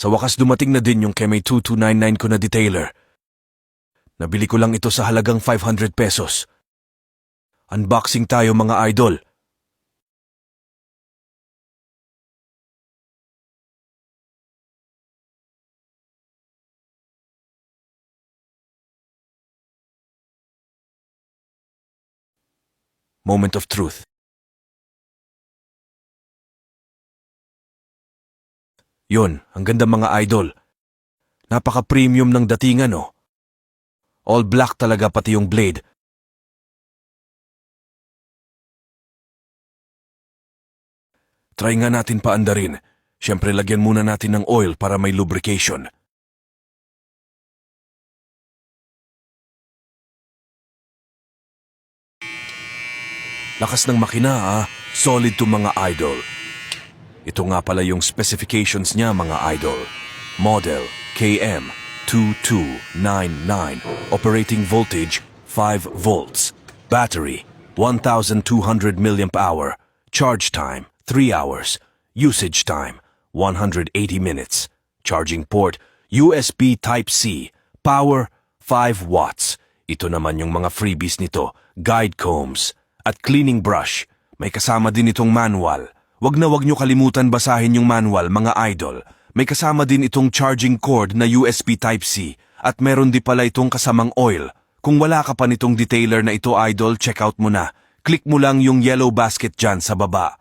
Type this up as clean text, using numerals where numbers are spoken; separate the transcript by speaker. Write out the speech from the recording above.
Speaker 1: Sa wakas dumating na din yung Kemei 2299 ko na detailer. Nabili ko lang ito sa halagang 500 pesos. Unboxing tayo mga idol. Moment of truth. Yun, ang ganda mga idol. Napaka-premium ng datingan, no? All black talaga pati yung blade. Try nga natin paandarin. Siyempre lagyan muna natin ng oil para may lubrication. Lakas ng makina, ah. Solid to mga idol. Ito nga pala yung specifications niya mga idol. Model KM2299. Operating voltage 5 volts. Battery 1200 mAh. Charge time 3 hours. Usage time 180 minutes. Charging port USB Type-C. Power 5 watts. Ito naman yung mga freebies nito. Guide combs at cleaning brush. May kasama din itong manual. Wag nyo kalimutan basahin yung manual, mga idol. May kasama din itong charging cord na USB Type-C at meron din pala itong kasamang oil. Kung wala ka pa nitong detailer na ito, idol, check out mo na. Click mo lang yung yellow basket dyan sa baba.